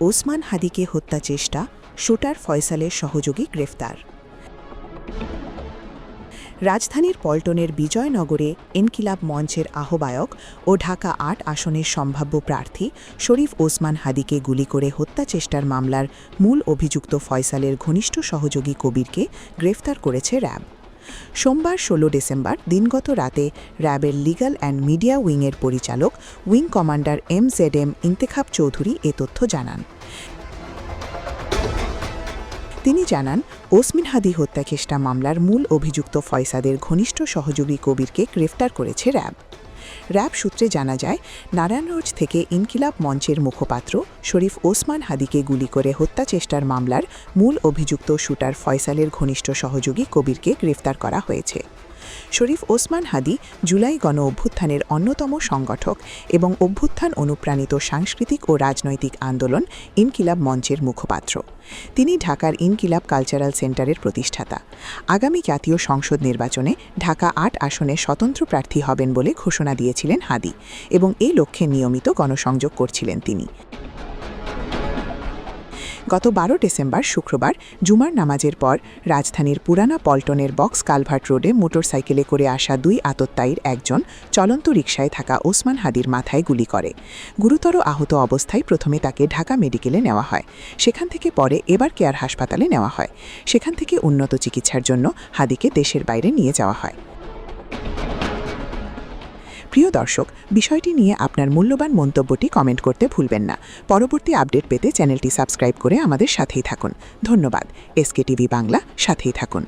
ওসমান হাদিকে হত্যা চেষ্টা, শুটার ফয়সালের সহযোগী গ্রেফতার। রাজধানীর পল্টনের বিজয়নগরে ইনকিলাব মঞ্চের আহ্বায়ক ও ঢাকা ৮ আসনের সম্ভাব্য প্রার্থী শরীফ ওসমান হাদিকে গুলি করে হত্যা চেষ্টার মামলার মূল অভিযুক্ত ফয়সালের ঘনিষ্ঠ সহযোগী কবিরকে গ্রেফতার করেছে র্যাব। সোমবার ১৬ ডিসেম্বর দিনগত রাতে র্যাবের লিগ্যাল অ্যান্ড মিডিয়া উইংয়ের পরিচালক wing commander MZM Intekhab Chowdhury এ তথ্য জানান। তিনি জানান, ওসমান হাদি হত্যাচেষ্টা মামলার মূল অভিযুক্ত ফয়সাদের ঘনিষ্ঠ সহযোগী কবিরকে গ্রেফতার করেছে র্যাব। র্যাব সূত্রে জানা যায়, নারায়ণগঞ্জ থেকে ইনকিলাব মঞ্চের মুখপাত্র শরীফ ওসমান হাদিকে গুলি করে হত্যা চেষ্টার মামলার মূল অভিযুক্ত শুটার ফয়সালের ঘনিষ্ঠ সহযোগী কবিরকে গ্রেফতার করা হয়েছে। শরীফ ওসমান হাদি জুলাই গণ অভ্যুত্থানের অন্যতম সংগঠক এবং অভ্যুত্থান অনুপ্রাণিত সাংস্কৃতিক ও রাজনৈতিক আন্দোলন ইনকিলাব মঞ্চের মুখপাত্র। তিনি ঢাকার ইনকিলাব কালচারাল সেন্টারের প্রতিষ্ঠাতা। আগামী জাতীয় সংসদ নির্বাচনে ঢাকা ৮ আসনে স্বতন্ত্র প্রার্থী হবেন বলে ঘোষণা দিয়েছিলেন হাদি এবং এই লক্ষ্যে নিয়মিত গণসংযোগ করছিলেন তিনি। গত ১২ ডিসেম্বর শুক্রবার জুমার নামাজের পর রাজধানীর পুরানা পল্টনের বক্স কালভার্ট রোডে মোটরসাইকেলে করে আসা ২ আততায়ীর একজন চলন্ত রিকশায় থাকা ওসমান হাদির মাথায় গুলি করে। গুরুতর আহত অবস্থায় প্রথমে তাকে ঢাকা মেডিকেলে নেওয়া হয়, সেখান থেকে পরে এবার কেয়ার হাসপাতালে নেওয়া হয়। সেখান থেকে উন্নত চিকিৎসার জন্য হাদিকে দেশের বাইরে নিয়ে যাওয়া হয়। প্রিয় দর্শক, বিষয়টি নিয়ে আপনার মূল্যবান মন্তব্যটি কমেন্ট করতে ভুলবেন না। পরবর্তী আপডেট পেতে চ্যানেলটি সাবস্ক্রাইব করে আমাদের সাথেই থাকুন। ধন্যবাদ। SK TV বাংলা, সাথেই থাকুন।